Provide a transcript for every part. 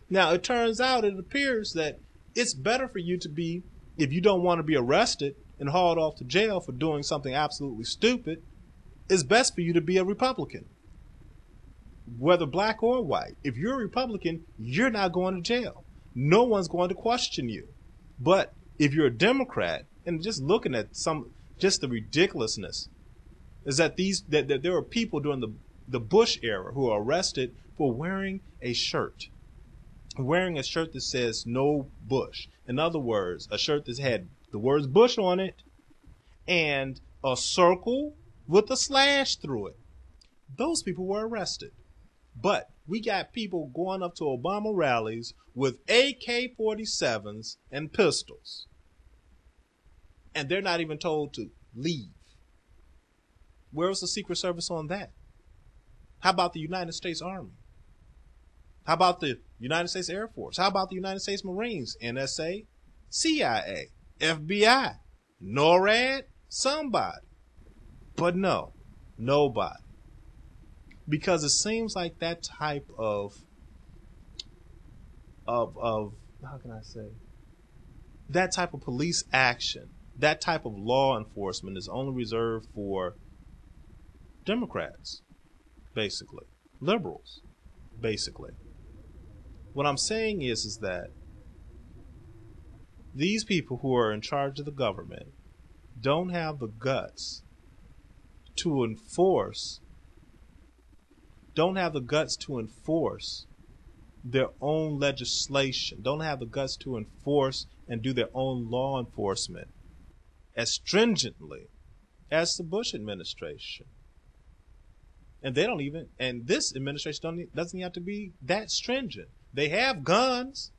Now, it turns out, it appears that it's better for you to be, if you don't want to be arrested and hauled off to jail for doing something absolutely stupid, it's best for you to be a Republican, whether black or white. If you're a Republican, you're not going to jail. No one's going to question you. But if you're a Democrat, and just looking at just the ridiculousness, is that that there are people during the Bush era who are arrested for wearing a shirt that says no Bush. In other words, a shirt that had the words Bush on it and a circle with a slash through it. Those people were arrested. But we got people going up to Obama rallies with AK-47s and pistols. And they're not even told to leave. Where was the Secret Service on that? How about the United States Army? How about the United States Air Force? How about the United States Marines, NSA, CIA, FBI, NORAD, somebody? But no, nobody. Because it seems like that type of how can I say, that type of police action, that type of law enforcement is only reserved for Democrats, basically, liberals, basically. What I'm saying is that these people who are in charge of the government don't have the guts to enforce their own legislation, don't have the guts to enforce and do their own law enforcement as stringently as the Bush administration. And they don't even, and this administration doesn't have to be that stringent. They have guns.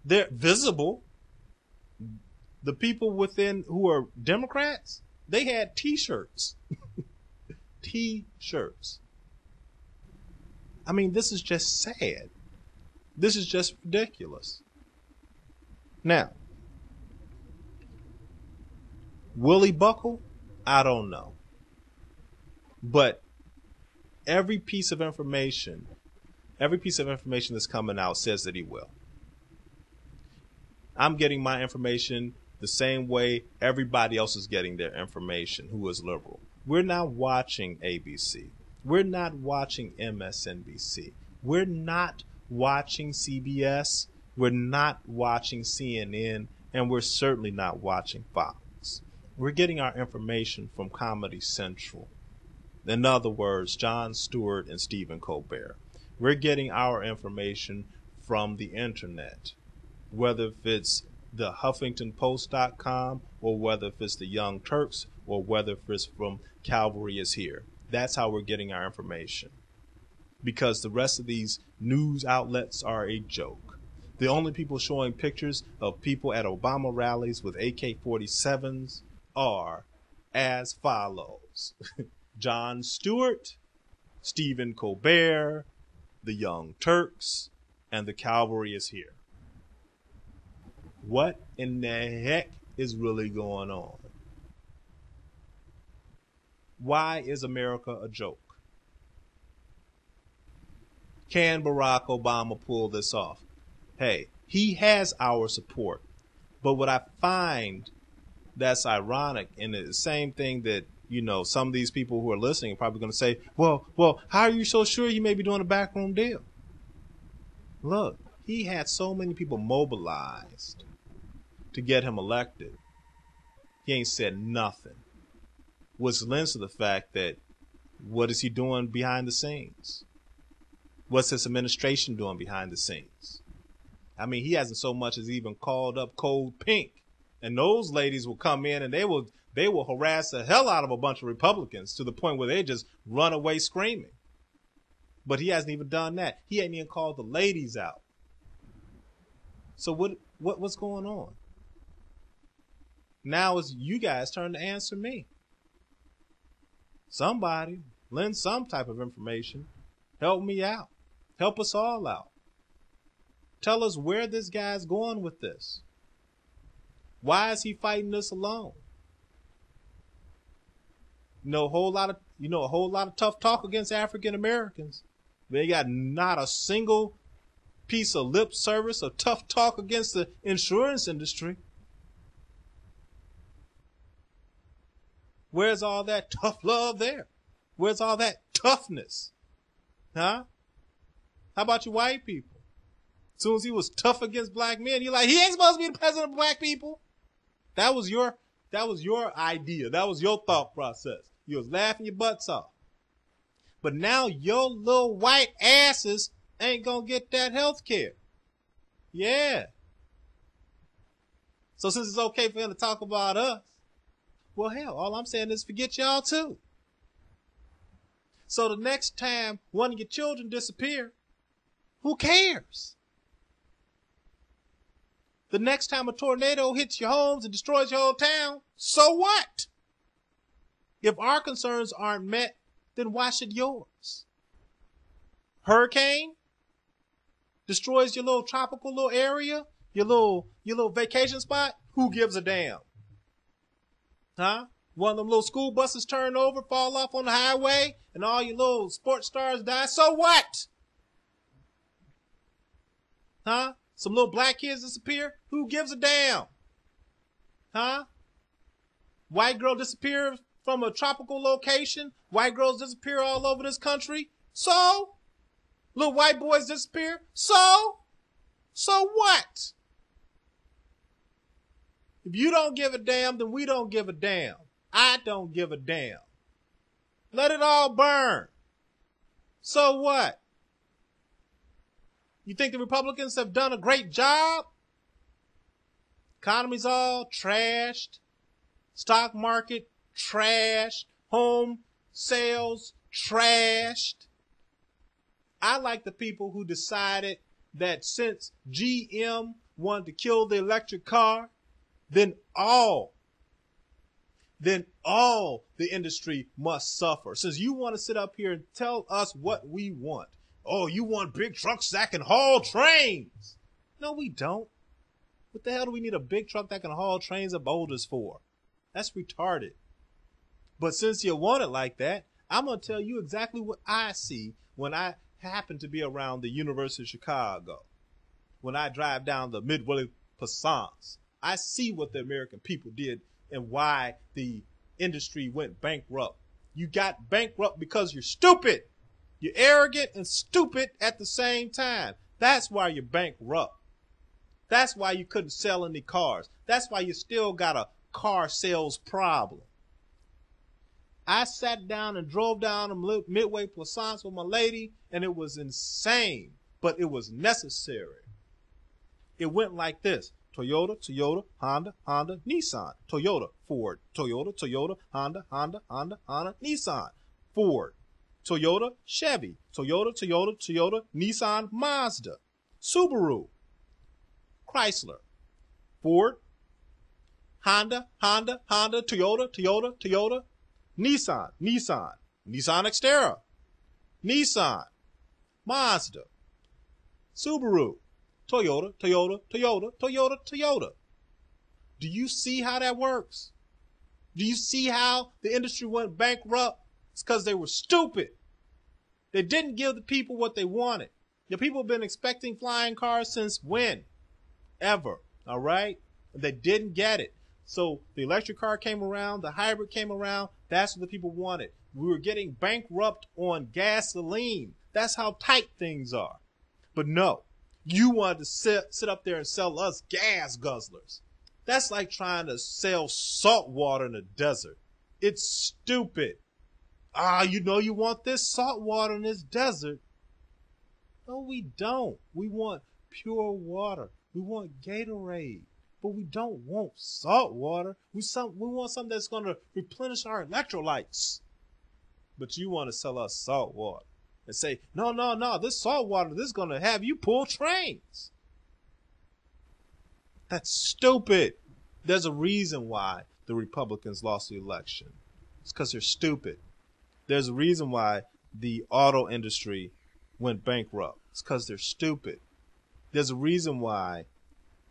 They're visible. The people within who are Democrats, they had T-shirts. T-shirts. I mean, this is just sad. This is just ridiculous. Now, will he buckle? I don't know. But every piece of information that's coming out says that he will. I'm getting my information the same way everybody else is getting their information who is liberal. We're not watching ABC. We're not watching MSNBC. We're not watching CBS. We're not watching CNN. And we're certainly not watching Fox. We're getting our information from Comedy Central. In other words, Jon Stewart and Stephen Colbert. We're getting our information from the internet, whether if it's the HuffingtonPost.com or whether if it's the Young Turks or whether if it's from Calvary is Here. That's how we're getting our information. Because the rest of these news outlets are a joke. The only people showing pictures of people at Obama rallies with AK-47s are as follows. Jon Stewart, Stephen Colbert, the Young Turks, and the Calvary is Here. What in the heck is really going on? Why is America a joke? Can Barack Obama pull this off? Hey, he has our support. But what I find that's ironic, and the same thing that, you know, some of these people who are listening are probably going to say, well, how are you so sure he may be doing a backroom deal? Look, he had so many people mobilized to get him elected. He ain't said nothing. Which lends to the fact that what is he doing behind the scenes? What's his administration doing behind the scenes? I mean, he hasn't so much as even called up Code Pink. And those ladies will come in and they will harass the hell out of a bunch of Republicans to the point where they just run away screaming. But he hasn't even done that. He ain't even called the ladies out. So what's going on? Now it's you guys' turn to answer me. Somebody lend some type of information. Help me out. Help us all out. Tell us where this guy's going with this. Why is he fighting this alone? A whole lot of tough talk against African Americans. They got not a single piece of lip service or tough talk against the insurance industry. Where's all that tough love there? Where's all that toughness? Huh? How about you white people? As soon as he was tough against black men, you're like, he ain't supposed to be the president of black people. That was your idea. That was your thought process. You was laughing your butts off. But now your little white asses ain't gonna get that health care. Yeah. So since it's okay for him to talk about us, well, hell, all I'm saying is forget y'all too. So the next time one of your children disappear, who cares? The next time a tornado hits your homes and destroys your whole town, so what? If our concerns aren't met, then why should yours? Hurricane destroys your little tropical little area, your little vacation spot. Who gives a damn? Huh? One of them little school buses turn over, fall off on the highway, and all your little sports stars die. So what? Huh? Some little black kids disappear. Who gives a damn? Huh? White girl disappears from a tropical location. White girls disappear all over this country. So? Little white boys disappear. So? So what? If you don't give a damn, then we don't give a damn. I don't give a damn. Let it all burn. So what? You think the Republicans have done a great job? Economy's all trashed. Stock market trashed. Home sales trashed. I like the people who decided that since GM wanted to kill the electric car, then all the industry must suffer. Since you want to sit up here and tell us what we want. Oh, you want big trucks that can haul trains. No, we don't. What the hell do we need a big truck that can haul trains of boulders for? That's retarded. But since you want it like that, I'm going to tell you exactly what I see when I happen to be around the University of Chicago. When I drive down the Midway Passants, I see what the American people did and why the industry went bankrupt. You got bankrupt because you're stupid. You're arrogant and stupid at the same time. That's why you're bankrupt. That's why you couldn't sell any cars. That's why you still got a car sales problem. I sat down and drove down the Midway Plaisance with my lady, and it was insane, but it was necessary. It went like this. Toyota, Toyota, Honda, Honda, Nissan. Toyota, Ford. Toyota, Toyota, Honda, Honda, Honda, Honda, Nissan. Ford. Toyota, Chevy. Toyota, Toyota, Toyota, Nissan, Mazda. Subaru. Chrysler. Ford. Honda, Honda, Honda, Toyota, Toyota, Toyota. Nissan, Nissan. Nissan Xterra. Nissan. Mazda. Subaru. Toyota, Toyota, Toyota, Toyota, Toyota. Do you see how that works? Do you see how the industry went bankrupt? It's because they were stupid. They didn't give the people what they wanted. The people have been expecting flying cars since when? Ever. All right? They didn't get it. So the electric car came around, the hybrid came around. That's what the people wanted. We were getting bankrupt on gasoline. That's how tight things are. But no. You wanted to sit up there and sell us gas guzzlers. That's like trying to sell salt water in the desert. It's stupid. You know you want this salt water in this desert. No, we don't. We want pure water. We want Gatorade. But we don't want salt water. We want something that's going to replenish our electrolytes. But you want to sell us salt water. And say, no, this salt water, this is going to have you pull trains. That's stupid. There's a reason why the Republicans lost the election. It's because they're stupid. There's a reason why the auto industry went bankrupt. It's because they're stupid. There's a reason why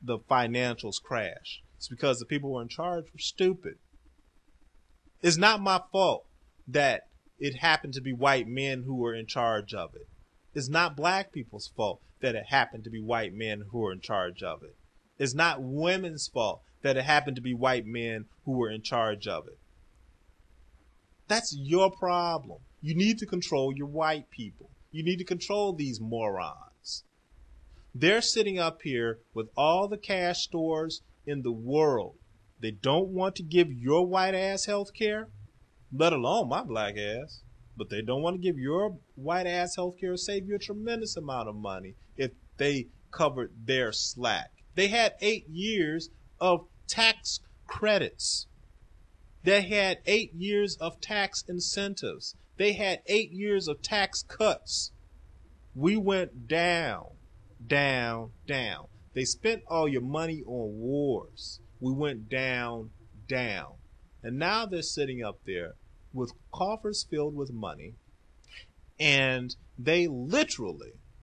the financials crashed. It's because the people who were in charge were stupid. It's not my fault that it happened to be white men who were in charge of it. It's not black people's fault. that it happened to be white men who were in charge of it. It's not women's fault that it happened to be white men who were in charge of it. That's your problem. You need to control your white people. You need to control these morons. They're sitting up here with all the cash stores in the world. They don't want to give your white ass health care, let alone my black ass. But they don't want to give your white ass health care, save you a tremendous amount of money if they covered their slack. They had 8 years of tax credits. They had 8 years of tax incentives. They had 8 years of tax cuts. We went down, down, down. They spent all your money on wars. We went down, down. And now they're sitting up there with coffers filled with money. And they literally